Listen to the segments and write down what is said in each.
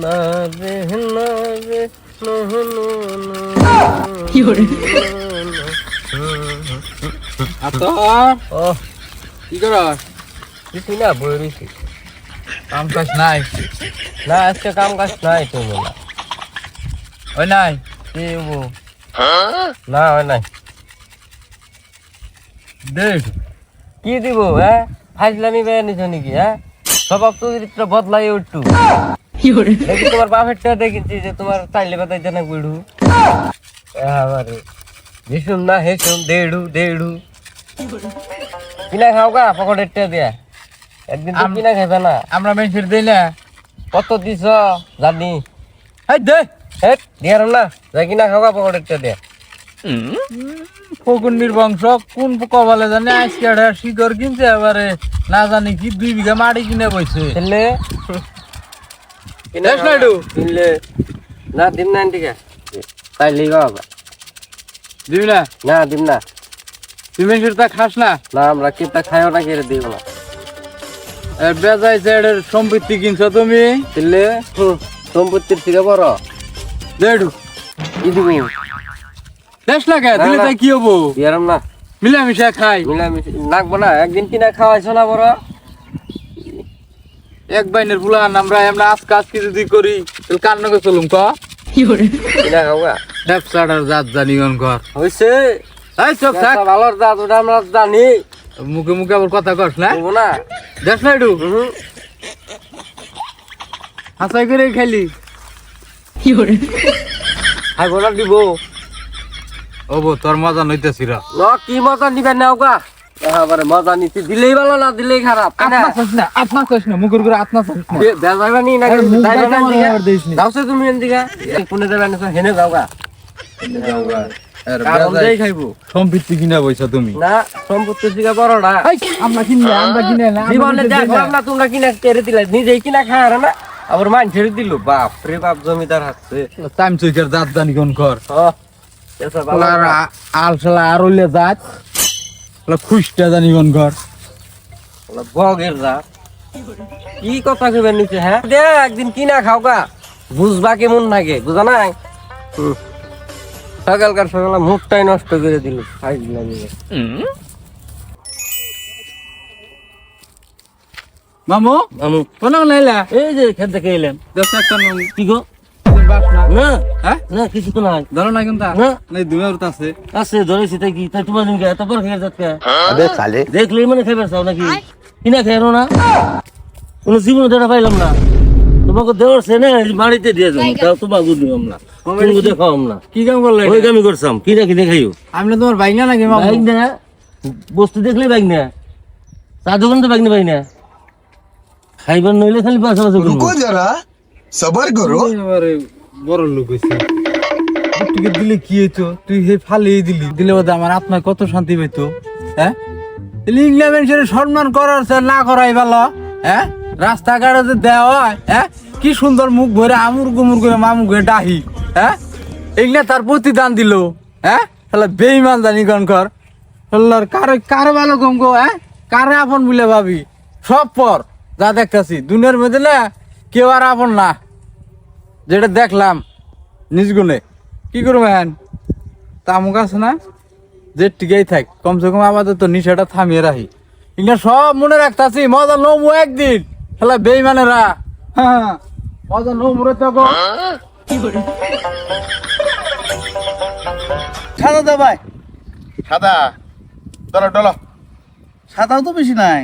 না রে না রে কি করে আতো ও কি করস কিছু না বই রয়েছি কাম কাজ নাই না আজকে কাম কাজ নাই তো বলা ওই নাই কি হবো না হয় নাই দেখ কি দিব হ্যাঁ ফাইজলামি বেয়ে নিছ নাকি হ্যাঁ স্বভাব চরিত্র বদলাই উঠটু কি করে দেখি তোমার বাপেরটা দেখিছি যে তোমার চাইলে বাতাইতে না গুড়ু আরে ভীষণ না হেসুন দেড়ু দেড়ু কিনা খাও গা পকেটের টা দিয়া একদিন তো কিনা খাইবে না আমরা মেনসির দেই না কত দিছ জানি এই দে হেট দিয়ার না যাই কিনা খাও গা পকেটের টা দিয়া ফকুন্নির বংশ কোন কপালে জানে আজকে একটা শিকড় কিনছে এবারে না জানি কি 2 বিঘা মাটি কিনে বইছে ছেলে দেখ না একটু। কিনলে না দিন না ঠিক তাইলে বাবা দিবি না না দিন না তুই মেনসির তা খাস না না আমরা কিতা খাইও না কেড়ে দিব না বেজাই সাইডের সম্পত্তি কিনছো তুমি ছেলে সম্পত্তির থেকে বড় দেড়ু কি দিব দেশ লাগে না, দিলে না। তাই কি হবো দিয়ারম না মিলামিশা খাই মিলামিশি নাকবো না একদিন কিনা খাওয়াইছো না বড় এক বাইনের ফুলান আমরা আমরা আজ কাজ কি যদি করি তাহলে কান্নাকে চলুম ক কি করে কিনা খাওয়া ব্যবসাটার জাত জানি কোন ঘর হয়েছে এই চোখ থাক ভালোর দাঁত ওটা আমরা জানি মুখে মুখে আবার কথা কস না বলবো না দেখ না একটু হাসাই করে খাইলি কি করে খাইবো না দিব ওবো তোর মজা নইতেছি রা ন কি মজা নিবেন না ওকা এবারে মজা নিতে দিলেই ভালো না দিলেই খারাপ আপনার কইস না মুখের করে আপনার কইস না বেজাইবা নি না আরে মুখ যাইবা না বাইটা এদিকে? আমার দিস নি। যাওছে তুমি এদিকে কোনে যাবে না হেনে যাওগা কারণ দেই খাইবো সম্পত্তি কিনা বইছো তুমি না সম্পত্তির দিকে বড়টা আমরা কিনে না জীবনে দেখলাম না তোমরা কিনা কেড়ে দিলে নিজেই কিনা খায় আর না আবার মান ছেড়ে দিল বাপ রে বাপ জমিদার হাসছে টাইম চইকার জাত জানি কোন ঘর এসব আবার আলসালা আর হইলে জাত খুশটা জানি কোন ঘর বগের যা কি কথা কেবে নিচে হ্যাঁ দে একদিন কিনা খাও গা বুঝবা কেমন লাগে বুঝা নাই সকালকার সকালে মুখটাই নষ্ট করে দিল খাই দিলাম মামু আমি কোন নাইলা এই যে খেতে খেলাম দশ একটা কি গো বাস না না হ্যাঁ না কিছু তো নাই ধরো না কিন্তু না নাই দুই আর আছে আছে ধরেছি তাই কি তাই তোমার নিকে এত বড় খেয়ে যাচ্ছে अबे साले দেখলেই মানে খাইবার চাও নাকি কিনা খেয়ারো না কোনো জীবনে দেখা পাইলাম না তোমাকে দেওয়ার সেনে বাড়িতে দিয়ে যাবো তাও তোমাকে দিলাম না তুমি দেখাও না কি কাম করলে ওই কামি করছাম কিনা কিনে খাইও আমি না তোমার বাইক না নাকি মামু বাইক না বস্তু দেখলেই বাইক না চা দোকান তো বাইক না পাই না খাইবার নইলে খালি পাশা পাশা रुको जरा सबर करो এবারে বড় লোক হইছে তুই দিলে কি হইতো তুই হে ফালিয়ে দিলি দিলে বোধ আমার আত্মায় কত শান্তি পাইতো হ্যাঁ ইংল্যান্ড মানুষের সম্মান করার চেয়ে না করাই ভালো হ্যাঁ রাস্তাঘাটে যে দেওয়া হয় হ্যাঁ কি সুন্দর মুখ ভরে আমুর গুমুর করে মামু করে ডাহি হ্যাঁ এগুলা তার প্রতিদান দিল হ্যাঁ তাহলে বেইমান জানি কোন কর কারে কারে ভালো কম গো হ্যাঁ কারে আপন বলে ভাবি সব পর যা দেখতেছি দুনিয়ার মধ্যে না কেউ আর আপন না যেটা দেখলাম নিজ গুণে কি করবো হ্যান তামুক আছে না যে টিকেই থাক কমসে কম আমাদের তো নিশাটা থামিয়ে রাখি এগুলো সব মনে রাখতাছি মজা নমু একদিন খেলা বেইমানেরা হ্যাঁ মজা নমুরে তো গো কি করে সাদা দা ভাই সাদা চলো চলো সাদাও তো বেশি নাই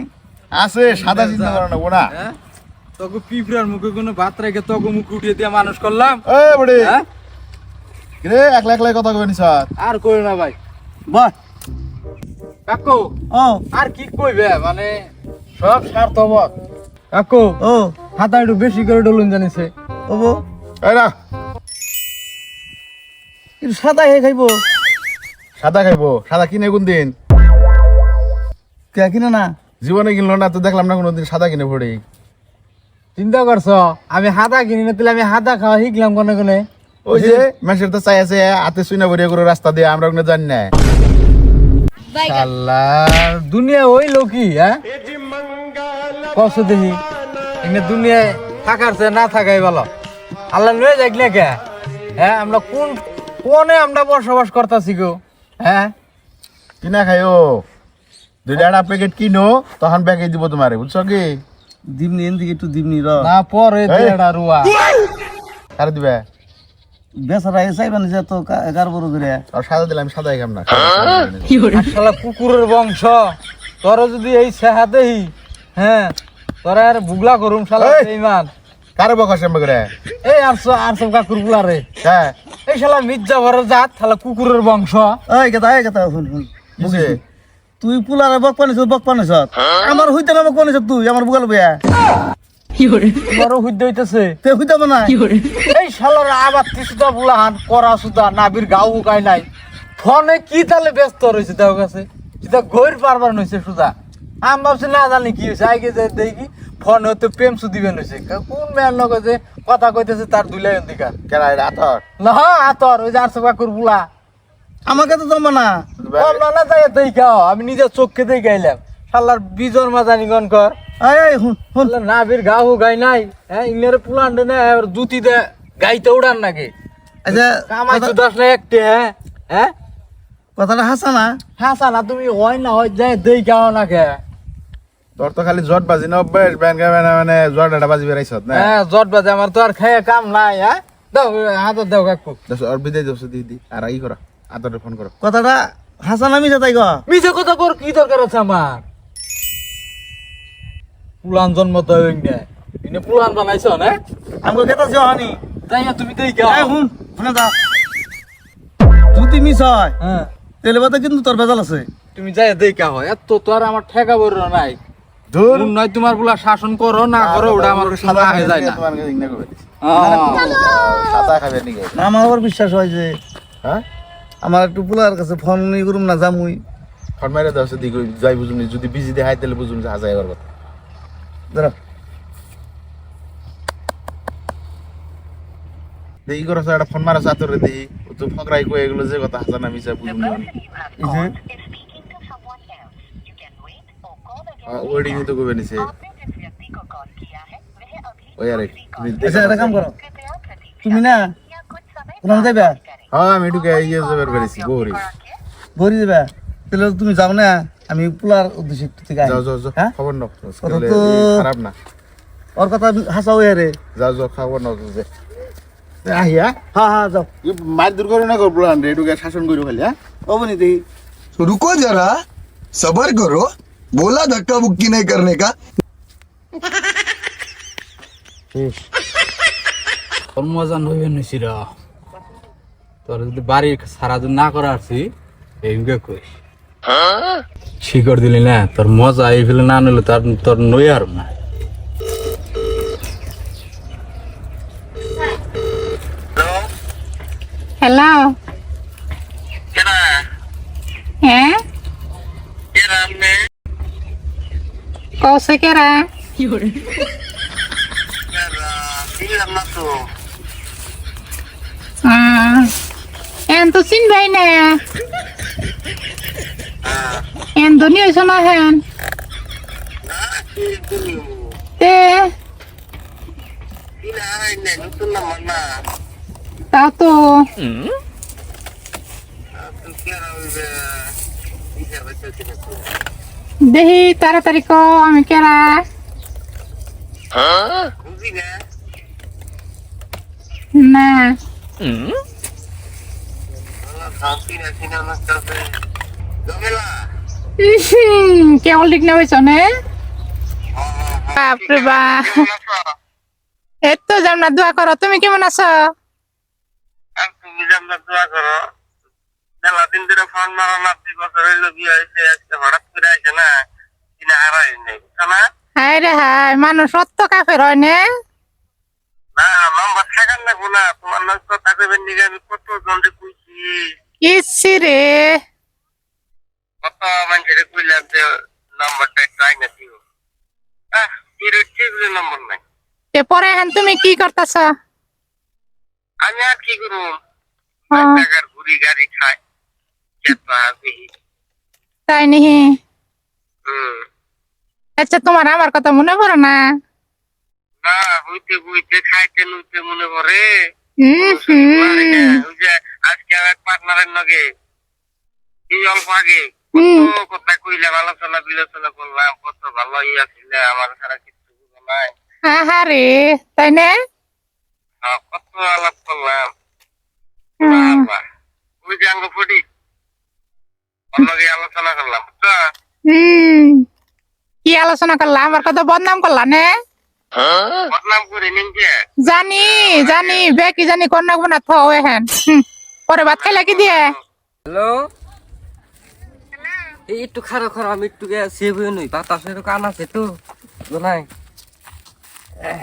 আছে সাদা চিন্তা করো না ওনা হ্যাঁ তোকে পিঁপড়ার মুখে কোনো ভাত রেখে তোকে মুখ উঠিয়ে দিয়ে মানুষ করলাম এ বড়ি হ্যাঁ রে একলা একলা কথা কইনি স্যার আর কই না ভাই বল কাকু ও আর কি কইবে মানে সব স্বার্থপর কাকু ও হাতা একটু বেশি করে ডলুন জানিছে ও বো এই না কিন্তু সাদা হে খাইবো সাদা খাইবো সাদা কিনে কোন দিন কে কিনা না জীবনে কিনলো না তো দেখলাম না কোনোদিন সাদা কিনে পড়ি চিন্তা করছো আমি হাতা কিনি না তাহলে আমি হাতা খাওয়া শিখলাম কোনে কোনে ওই যে মানুষের তো চাই আছে হাতে সুইনা ভরিয়া করে রাস্তা দিয়ে আমরা ওখানে জানি না আল্লাহ দুনিয়া ওই লোকই হ্যাঁ কষ্ট দেখি এখানে দুনিয়ায় থাকার চেয়ে না থাকাই ভালো। আল্লাহ লয়ে যাক না কে? হ্যাঁ, আমরা কোনে আমরা বসবাস করতেছি গো? হ্যাঁ, কিনা খাইও 2টা প্যাকেট কিনো, তখন ব্যাগে দিব তোমারে, বুঝছো কি? দিমনি এদিকে একটু দিমনি র না পরে এই। দেড়া রুয়া। কারে দিবে? বেচারা এসাই বানিয়েছে তো কার বড় করে আর সাদা দিলে আমি সাদাই খাম না। শালা কুকুরের বংশ, তোর যদি এই সেহা দেহি, হ্যাঁ তোরা আর বুগলা করুম শালা এই। বেঈমান। কারে বকাস এমন করে? এই আরসো কাকুর বুলা রে, হ্যাঁ, এই শালা মির্জা ভরের জাত, শালা কুকুরের বংশ। এই কথা শুন কিসে? তুই পুলারে বক পানিস আমার হইতে না বক পানিস তুই আমার বুগাল বিয়া Fiore, তোমারও হুদ্দ হইতেছে। তে হইতে হবে না Fiore, এই শালার আবার তিসুদা বুলাহান করা সুদা নাবির গাও হুকাই নাই, ফোনে কি তালে ব্যস্ত রয়েছে তার কাছে, সেটা গইর পারবার নইছে সুদা। আমি ভাবছি না জানি কি হয়েছে, আগে যে দেখি ফোন হতে প্রেম সুদিবেন হয়েছে, কোন মেয়ের লগে যে কথা কইতেছে তার দুলাই অধিকার কেনা এটা আতর? না। আতর ওই যে আরসো কাকুর বুলা আমাকে তো জমা না না না যাই দেখাও, আমি নিজের চোখকে দেখাইলাম। শালার বিজর মাজানি গন কর, এই হুন শালার নাবির গা হুকাই নাই, হ্যাঁ ইংরের পুলান না জুতি দে গাইতে উড়ান নাকি আচ্ছা কামাই সুদাস না একটে। হ্যাঁ হ্যাঁ কথাটা হাসা না হাসা না, তুমি হয় না হয় যাই দেখাও না কে? তোর তো খালি জট বাজি না অভ্যাস, মানে জট এটা বাজি বেড়াইছত না। হ্যাঁ জট বাজে, আমার তো আর খেয়ে কাম নাই। হ্যাঁ দাও হাতত দাও কাকু। দশ আর বিদায় দোষ দিদি আর ই করা আতরে ফোন করো। কথাটা হাসা না মিশা তাই গ মিছে কথা কর, কি দরকার আছে আমার? পুলান জন্ম তো হইনি, পুলান বানাইছ না? আমাকে কেতা জহানি তাই না, তুমি দেখাও। এই হুন শুনে যা যদি মিস হয় হ্যাঁ তেলে বাতে কিন্তু তোর বেজাল আছে তুমি যাই দেখাও, এত তো আর আমার ঠেকা বড় নাই। দূর মন নয় তোমার বুলা শাসন করো না করো, ওটা আমার সাদা হয়ে যায় না। তোমার কাছে ইগনা করবে আহ, সাদা খাবে নাকি? না আমার আবার বিশ্বাস হয় যে হ্যাঁ, আমার একটু পোলার কাছে ফোন ই করুম না জামুই ফোন মাইরা দাও সেদিক যাই বুঝুম নি, যদি বিজি দেখাই তাহলে বুঝুম যে হাজাই কথা। দাঁড়া দেখি করছ একটা ফোন মারা আতরে দেখি, ও তো ফকরাই কই এগুলো যে কথা হাসা না মিছা বুঝুম না। এই যে ওয়েডিং তো কইবে নিছে ওই আরে তুমি আচ্ছা একটা কাম করো তুমি না কোন যাইবা হ্যাঁ আমি ঢুকে ইয়ে যাবার বেরিয়েছি গৌরী। ভরি যাবা তাহলে তুমি যাও না আমি পোলার উদ্দেশ্যে একটু থেকে আই। যাও যাও যাও, হ্যাঁ খবর নাও, কথা তো- খারাপ না। ওর কথা হাসা হয়ে রে যাও যাও, খবর নাও যে আহিয়া হ্যাঁ যাও মাছ দূর করে না করবো রে, ঢুকে শাসন করো খালি। হ্যাঁ, ওবনি দেখি तो रुको जरा सबर करो बोला धक्का बुक्की नहीं करने का তোর মজা নইবে নিছির, তোর যদি বাড়ি সারা দিন না করা আসছি এইগুলো কইস শিকড় দিলি না, তোর মজা এই ফেলে না নিলে তোর তোর নই আর না। হ্যালো হ্যাঁ কৌশে কেরা Fiore, এন তো চিনবাই না এন তো নিয়েছ না হেন তে তাও তো দেখি তাড়াতাড়ি ক আমি কেরা না কেবল ঠিক না হয়েছ নে বাপরে বাপ এই তো জানা দোয়া করো তুমি কেমন আছো তুমি যেমন দোয়া করো, মেলা দিন ধরে ফোন মারো না, 2 বছর হইলো বিয়ে হয়েছে, আজকে হঠাৎ করে আইছে না, কিনা হারাই নেই, বুঝছো না? হায় রে হায় মানুষ অত কাফের হয় না না নম্বর থাকার না গুনা, তোমার নাম কথা কইবেন নিগে আমি কত জনরে কইছি, ইসি রে কত মানুষের কইলাম যে নম্বরটা ট্রাই না দিও। ঠিক নম্বর নাই। তে পরে এখন তুমি কি করতেছ আমি আর কি করবো, টাকার ঘুরি গাড়ি খাই, খেতা দেখি। তাই নিহি হুম, আচ্ছা তোমার আমার কথা মনে পড়ে না না হইতে বইতে খাইতে নুইতে মনে পড়ে ওই যে আজকে এক পার্টনারের লগে এই অল্প আগে কত কথা কইলাম, আলোচনা বিলোচনা করলাম, কত ভালো ইয়া ছিল, আমার সারা কিছু বুঝো নাই। আহারে তাই না? কত আলাপ করলাম। বাবা, ওই যে আঙ্গ ফটি ওর লগে আলোচনা করলাম, বুঝছো? কি আলোচনা করলা? আমার কথা বদনাম করলা না? বদনাম করে নিনকে জানি জানি বেকি জানি কোন না কোন থ হেন পরে ভাত খাইলা কি দিয়ে? হ্যালো, এই একটু খারাপ খারাপ, আমি একটু সেভ হয়ে নই, বাতাসের কান আছে তো নাই। হ্যাঁ,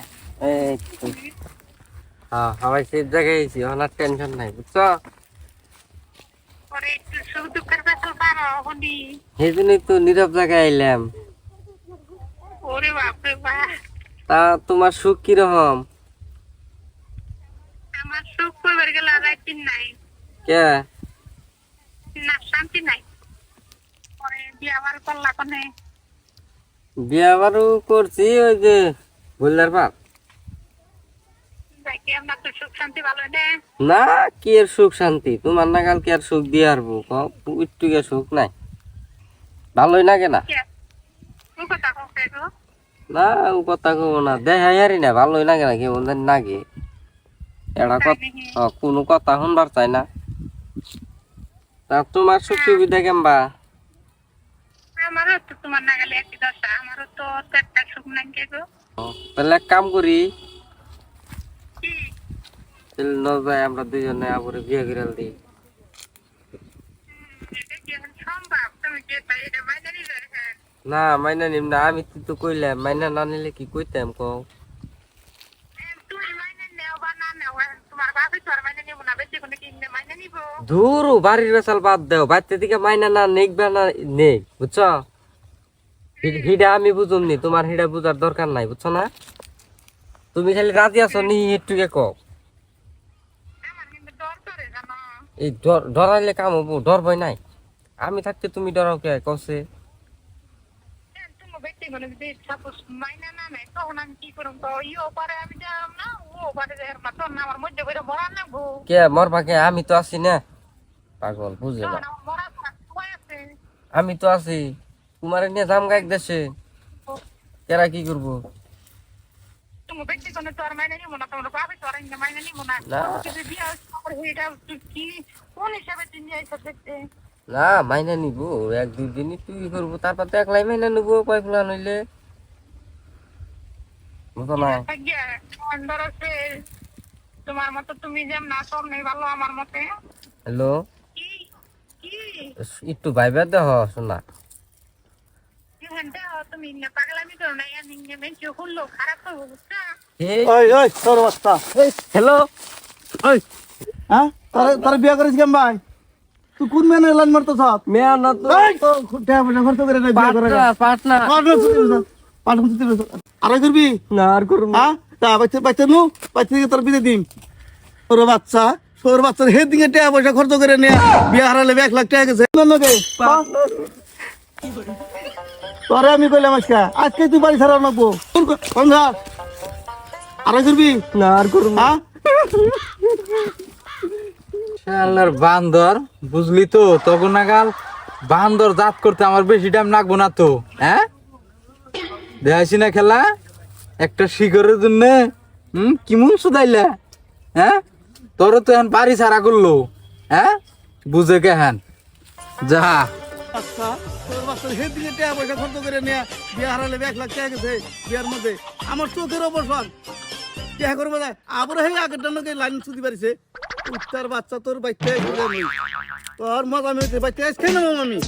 সবাই সেফ জায়গায় আছি, ওনার টেনশন নাই, বুঝছো? পরে একটু সুখ দুঃখের কথা পারো হনি। সেই জন্যই তো নীরব জায়গায় আইলাম। ওরে বাপ রে বাপ, তা তোমার সুখ কিরকম? আমার সুখ কইবার গেলে রাইতি নাই, কে না শান্তি নাই। পরে বিয়া বার করলা কোনে? বিয়া বারু করছি ওই যে বললার বাপ। যাই কি আমরা তো সুখ শান্তি ভালো দে না, কি এর সুখ শান্তি, তোমার নাগাল কি আর সুখ দিয়ে আরবো? একটু কে সুখ নাই, ভালোই লাগে না। ও কথা কইতে গো না, ও কথা কব না, দেখাই হারি না, ভালোই লাগে না, কেমন জানি লাগে। এটা কোনো কথা শুনবার চাই না। তা তোমার সুখ সুবিধা কেমবা? আমারও তো তোমার নাগালে একই দশা, আমারও তো একটা সুখ নাই গো। তাহলে এক কাম করি, তাহলে ন যাই আমরা দুজনে আবার বিয়ে করে দিই। এটা কি এখন সম্ভব? তুমি যে তাই এটা মাইনে নিলে? হ্যাঁ না, মাইনা নিম না, আমি তো কইলাম, মাইনা না নিলে কি কইতাম কও? তুমি মাইনে নেও বা না নেও, তোমার বাপে তো আর মাইনে নিব না, বেশি কোনো কি মাইনে নিব? ধুরু, বাড়ির বেসাল বাদ দেও, বাচ্চা দিকে মাইনা না নেকবে না নেই, বুঝছো? হিডা আমি বুঝুম নি, তোমার হিডা বুঝার দরকার নাই, বুঝছো না? তুমি খালি রাজি আছো নি একটুকে কও। আমার কিন্তু ডর করে জানো। এই ডরাইলে কাম হবো? ডর ভয় নাই, আমি থাকতে তুমি ডরাও কে কছে? তুমি বেশি কোনো যদি সাপোজ মাইনে না নেয় তখন আমি কি করুম? তো ইও পারে আমি যাম না, ও পারে যাই না, তখন আমার মধ্যে করে মরা না গো। কে মরবা কে? আমি তো আছি না, পাগল বুঝে না। তখন আমার মরা সবাই আছে। আমি তো আছি, তোমার নিয়ে যাম গাইক দেশে, কেরা কি করবো? তুমি বেশি কোনো তো আর মাইনে নিব না, তোমার বাপে তো আর মাইনে নিব না। না। যদি বিয়ে করে এটা কি কোন হিসাবে তুমি এইসব দেখতে? না, মাইনা নিব, এক দুই দিন তুই করবো, তারপর তো একলাই মাইনা নিবো, কয় ফুলা নইলে, বুঝো না? তোমার মতো তুমি যেম না সব নেই ভালো আমার মতে। হ্যালো, কি কি একটু ভাইবা দেহ শোনা। তুমি পাগলামি করো না, মেয়ে হলো খারাপ করবো, বুঝছো? ওই ওই তোর বাচ্চা এই হ্যালো, ওই হ্যাঁ তারা বিয়া করেছিস কেম ভাই? তুই কোন মেনে লাইন মারতো সব? মেয়া না তো, খরচ করে না বিয়া করে পার্টনার আড়াই করবি না আর করুন। হ্যাঁ তা বাচ্চা বাচ্চা নু বাচ্চা থেকে তোর বিয়ে দিম। তোর বাচ্চা তোর বাচ্চার হের দিকে টাকা পয়সা খরচ করে নিয়ে বিয়ে হারালে 1 লাখ টাকা গেছে। তোরে আমি কইলাম আজকে তুই বাড়ি ছাড়া নাকবো আড়াই করবি না আর করুন। হ্যাঁ শালার বান্দর, বুঝলি তো? তখন নাগাল বান্দর জাত করতে আমার বেশি টাইম লাগবো না তো। হ্যাঁ, দেখাইছি না খেলা একটা শিকরের জন্য কেমন শুধাইলা? হ্যাঁ, তোর তো এখন বাড়ি ছাড়া করলো। হ্যাঁ, বুঝে কে হ্যান যা। আচ্ছা তোর বাচ্চার হের দিকে টাকা পয়সা খরচ করে নিয়ে বিয়ে হারালে 1 লাখ টাকা গেছে বিয়ার মধ্যে। আমার চোখের অবসর দেখা করবো না আবার হে আগের টাকে লাইন ছুটি পারিছে। উত্তর বাচ্চা তোর বাচ্চা তোর মজা আমি বাচ্চা খেয়ে নেবো আমি।